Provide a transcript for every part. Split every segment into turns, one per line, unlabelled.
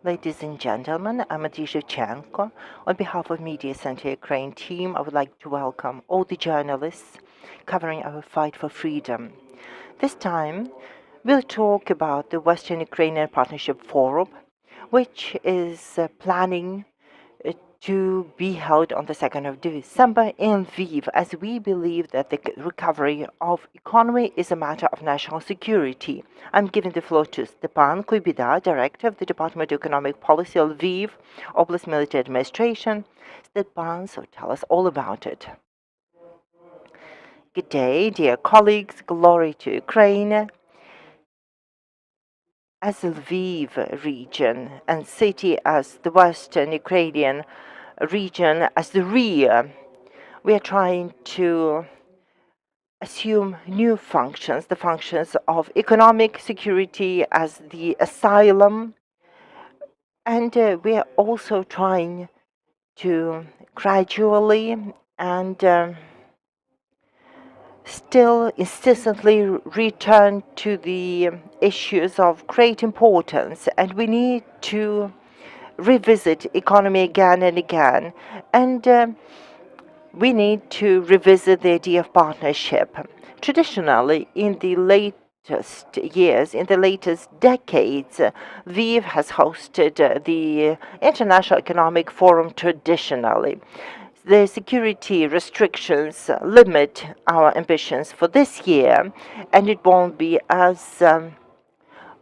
Ladies and gentlemen, I'm Natalia Shevchenko. On behalf of Media Center Ukraine team, I would like to welcome all the journalists covering our fight for freedom. This time, we'll talk about the Western Ukrainian Partnership Forum, which is planning to be held on the 2nd of December in Lviv, as we believe that the recovery of economy is a matter of national security. I'm giving the floor to Stepan, Kuibida, Director of the Department of Economic Policy, Lviv, Oblast Military Administration. Stepan, so tell us all about it. Good day, dear colleagues, glory to Ukraine. As Lviv region and city as the Western Ukrainian region as the rear, we are trying to assume new functions, the functions of economic security as the asylum, and we are also trying to gradually and still insistently return to the issues of great importance, and we need to revisit economy again and again, and we need to revisit the idea of partnership. Traditionally, in the latest years, in the latest decades, Lviv has hosted the International Economic Forum traditionally. The security restrictions limit our ambitions for this year, and it won't be as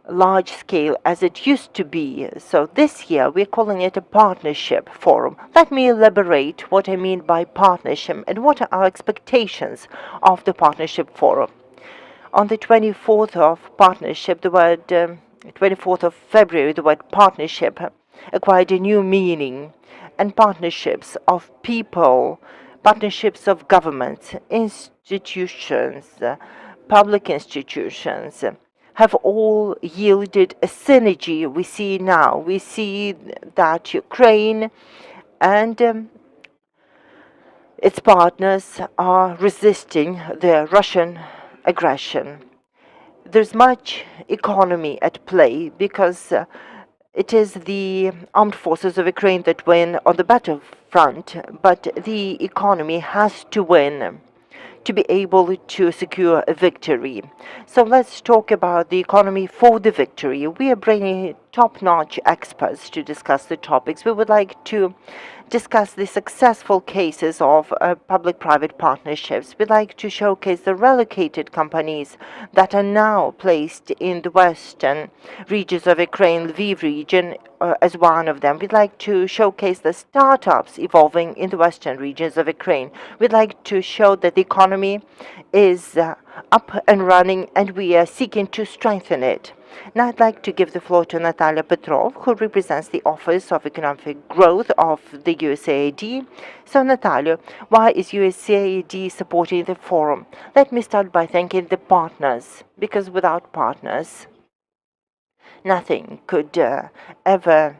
large scale as it used to be. So this year we're calling it a partnership forum. Let me elaborate what I mean by partnership and what are our expectations of the partnership forum. On the 24th of partnership, the word 24th of February, the word partnership acquired a new meaning, and partnerships of people, partnerships of governments, institutions, public institutions, have all yielded a synergy we see now. We see that Ukraine and its partners are resisting the Russian aggression. There's much economy at play because it is the armed forces of Ukraine that win on the battlefront, but the economy has to win to be able to secure a victory. So let's talk about the economy for the victory. We are bringing top-notch experts to discuss the topics. We would like to discuss the successful cases of public-private partnerships. We'd like to showcase the relocated companies that are now placed in the western regions of Ukraine, Lviv region as one of them. We'd like to showcase the startups evolving in the western regions of Ukraine. We'd like to show that the economy is up and running and we are seeking to strengthen it. Now I'd like to give the floor to Natalia Petrova, who represents the Office of Economic Growth of the USAID. So Natalia, why is USAID supporting the forum? Let me start by thanking the partners, because without partners, nothing could ever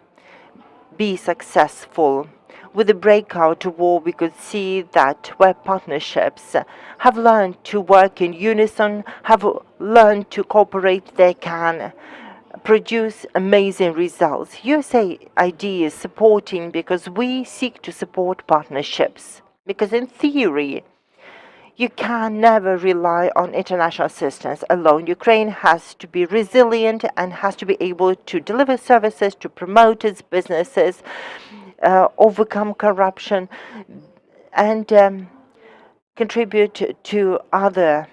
be successful. With the breakout war, we could see that where partnerships have learned to work in unison, have learned to cooperate, they can produce amazing results. USAID is supporting because we seek to support partnerships. Because in theory, you can never rely on international assistance alone. Ukraine has to be resilient and has to be able to deliver services, to promote its businesses, overcome corruption, and contribute to other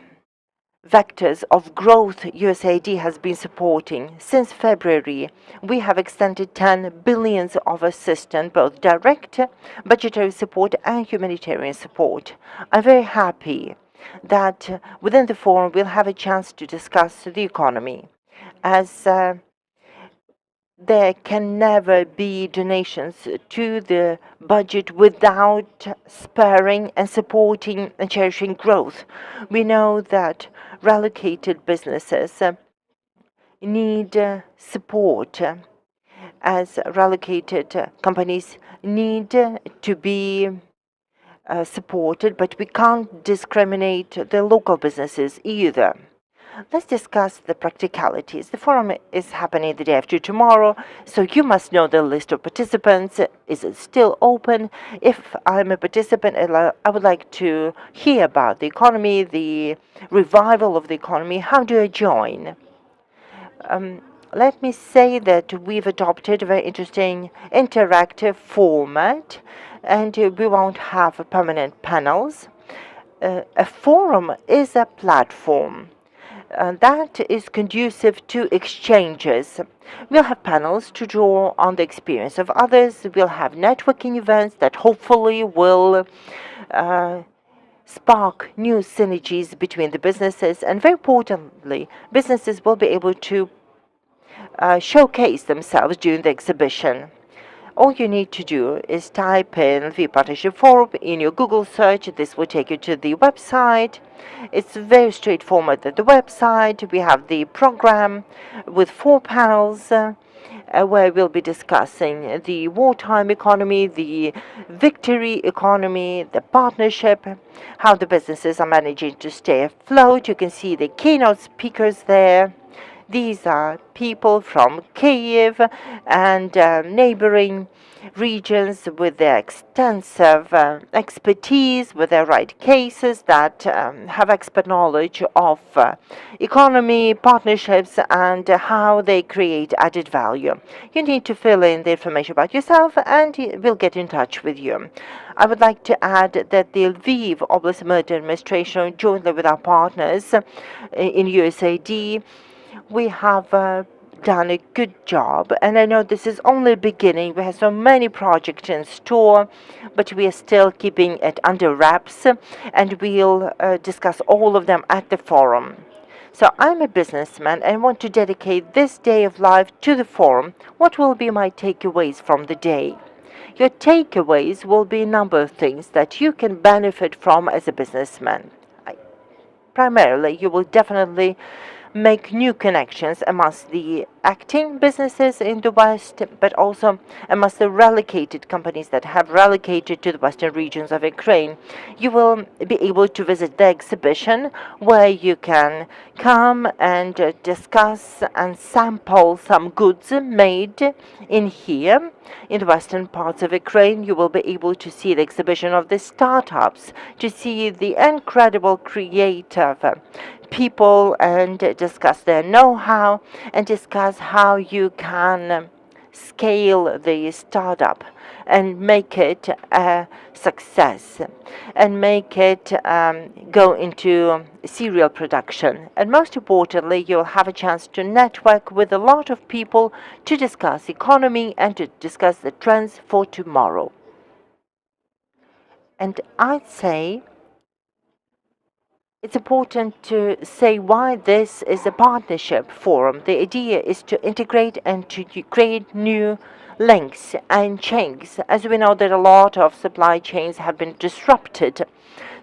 vectors of growth USAID has been supporting. Since February, we have extended 10 billion of assistance, both direct budgetary support and humanitarian support. I'm very happy that within the forum we'll have a chance to discuss the economy, as there can never be donations to the budget without spurring and supporting and cherishing growth. We know that relocated businesses need support, as relocated companies need to be supported, but we can't discriminate the local businesses either. Let's discuss the practicalities. The forum is happening the day after tomorrow, so you must know the list of participants. Is it still open? If I'm a participant, I would like to hear about the economy, the revival of the economy. How do I join? Let me say that we've adopted a very interesting interactive format, and we won't have permanent panels. A forum is a platform that is conducive to exchanges. We'll have panels to draw on the experience of others. We'll have networking events that hopefully will spark new synergies between the businesses, and very importantly, businesses will be able to showcase themselves during the exhibition. All you need to do is type in Lviv Partnership Forum in your Google search. This will take you to the website. It's very straightforward at the website. We have the program with 4 panels where we'll be discussing the wartime economy, the victory economy, the partnership, how the businesses are managing to stay afloat. You can see the keynote speakers there. These are people from Kiev and neighboring regions with their extensive expertise, with their right cases that have expert knowledge of economy, partnerships, and how they create added value. You need to fill in the information about yourself, and we'll get in touch with you. I would like to add that the Lviv Oblast Military Administration, jointly with our partners in USAID, we have done a good job, and I know this is only beginning. We have so many projects in store, but we are still keeping it under wraps, and we'll discuss all of them at the forum. So I'm a businessman and want to dedicate this day of life to the forum. What will be my takeaways from the day? Your takeaways will be a number of things that you can benefit from as a businessman. Primarily, you will definitely make new connections amongst the acting businesses in the West, but also amongst the relocated companies that have relocated to the western regions of Ukraine. You will be able to visit the exhibition where you can come and discuss and sample some goods made in here in the western parts of Ukraine. You will be able to see the exhibition of the startups, to see the incredible creative people and discuss their know-how and discuss how you can scale the startup and make it a success and make it go into serial production. And most importantly, you'll have a chance to network with a lot of people to discuss economy and to discuss the trends for tomorrow. And I'd say it's important to say why this is a partnership forum. The idea is to integrate and to create new links and chains. As we know that a lot of supply chains have been disrupted.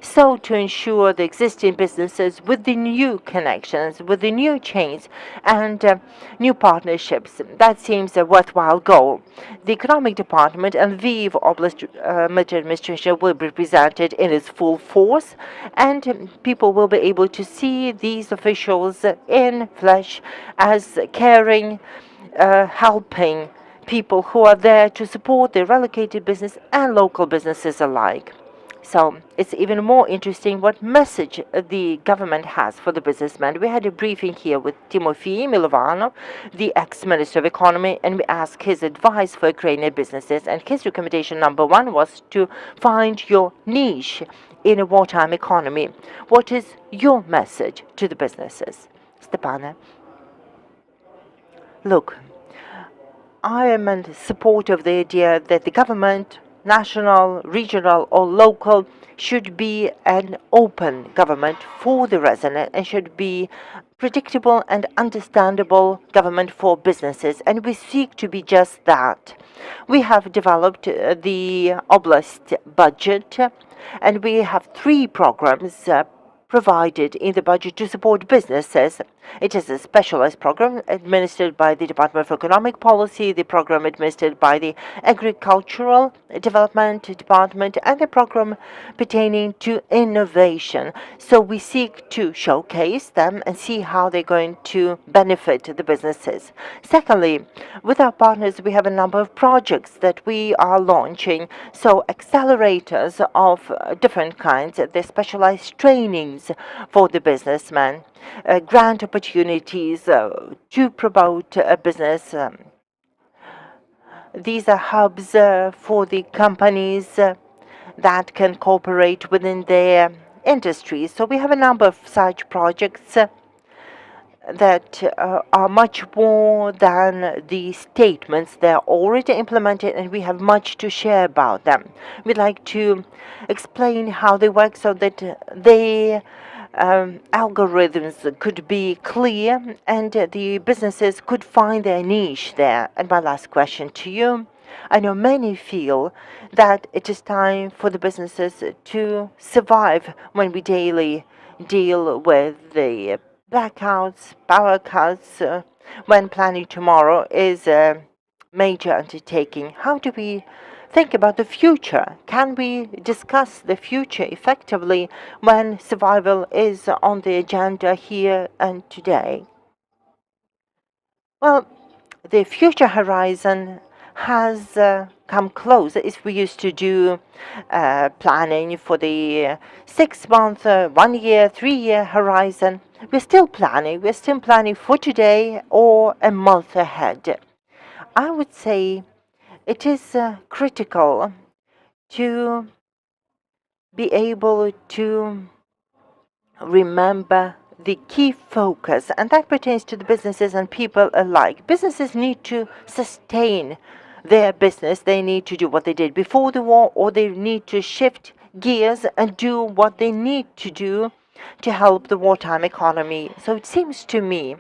So to ensure the existing businesses with the new connections, with the new chains and new partnerships, that seems a worthwhile goal. The Economic Department and Lviv Oblast Military Administration will be presented in its full force, and people will be able to see these officials in flesh as caring, helping people who are there to support the relocated business and local businesses alike. So it's even more interesting what message the government has for the businessman. We had a briefing here with Timofey Milovanov, the ex-Minister of Economy, and we asked his advice for Ukrainian businesses. And his recommendation number 1 was to find your niche in a wartime economy. What is your message to the businesses? Stepan. Look, I am in support of the idea that the government, national, regional, or local, should be an open government for the resident and should be predictable and understandable government for businesses. And we seek to be just that. We have developed the Oblast budget, and we have 3 programs provided in the budget to support businesses. It is a specialized program administered by the Department of Economic Policy, the program administered by the Agricultural Development Department, and the program pertaining to innovation. So we seek to showcase them and see how they're going to benefit the businesses. Secondly, with our partners, we have a number of projects that we are launching. So accelerators of different kinds, they're specialized trainings for the businessmen, grant opportunities to promote a business. These are hubs for the companies that can cooperate within their industries. So we have a number of such projects that are much more than the statements. They're already implemented and we have much to share about them. We'd like to explain how they work so that the algorithms could be clear and the businesses could find their niche there. And my last question to you. I know many feel that it is time for the businesses to survive when we daily deal with the blackouts, power cuts, when planning tomorrow is a major undertaking. How do we think about the future? Can we discuss the future effectively when survival is on the agenda here and today? Well, the future horizon has come close. If we used to do planning for the 6-month, 1-year, 3-year horizon, we're still planning. We're still planning for today or a month ahead. I would say it is critical to be able to remember the key focus, and that pertains to the businesses and people alike. Businesses need to sustain their business. They need to do what they did before the war, or they need to shift gears and do what they need to do to help the wartime economy. So it seems to me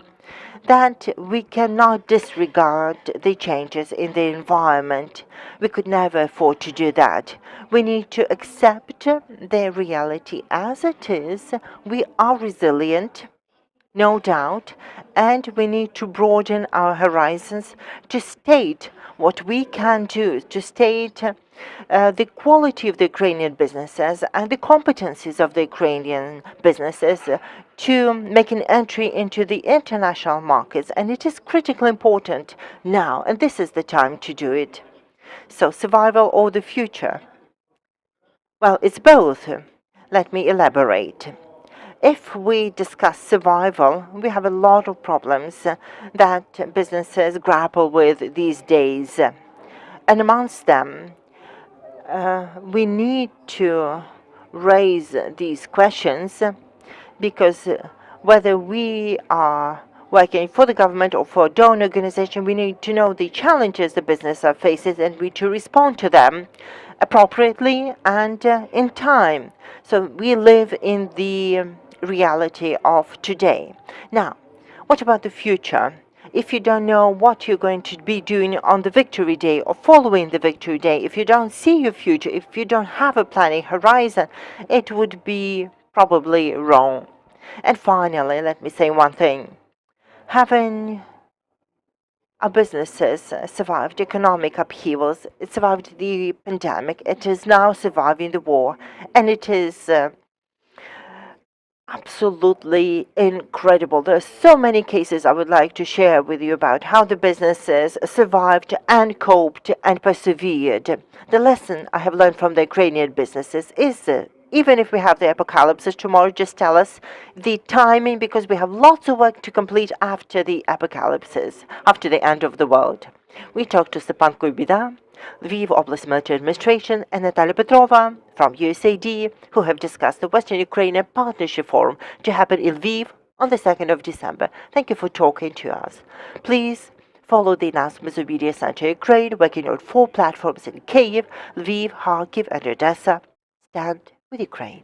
that we cannot disregard the changes in the environment. We could never afford to do that. We need to accept the reality as it is. We are resilient, no doubt, and we need to broaden our horizons to state what we can do, to state the quality of the Ukrainian businesses and the competencies of the Ukrainian businesses to make an entry into the international markets. And it is critically important now, and this is the time to do it. So, survival or the future? Well, it's both. Let me elaborate. If we discuss survival, we have a lot of problems that businesses grapple with these days. And amongst them, we need to raise these questions because whether we are working for the government or for a donor organization, we need to know the challenges the business faces and we to respond to them appropriately and in time. So we live in the reality of today. Now, what about the future? If you don't know what you're going to be doing on the victory day or following the victory day, if you don't see your future, if you don't have a planning horizon, it would be probably wrong. And finally, let me say one thing. Having our businesses survived economic upheavals, it survived the pandemic, it is now surviving the war, and it is absolutely incredible. There are so many cases I would like to share with you about how the businesses survived and coped and persevered. The lesson I have learned from the Ukrainian businesses is even if we have the apocalypse tomorrow, just tell us the timing because we have lots of work to complete after the apocalypse, after the end of the world. We talked to Stepan Kuibida, Lviv Oblast Military Administration, and Natalia Petrova from USAID, who have discussed the Western Ukrainian Partnership Forum to happen in Lviv on the 2nd of December. Thank you for talking to us. Please follow the announcements of Media Center Ukraine, working on 4 platforms in Kyiv, Lviv, Kharkiv, and Odessa. Stand with Ukraine.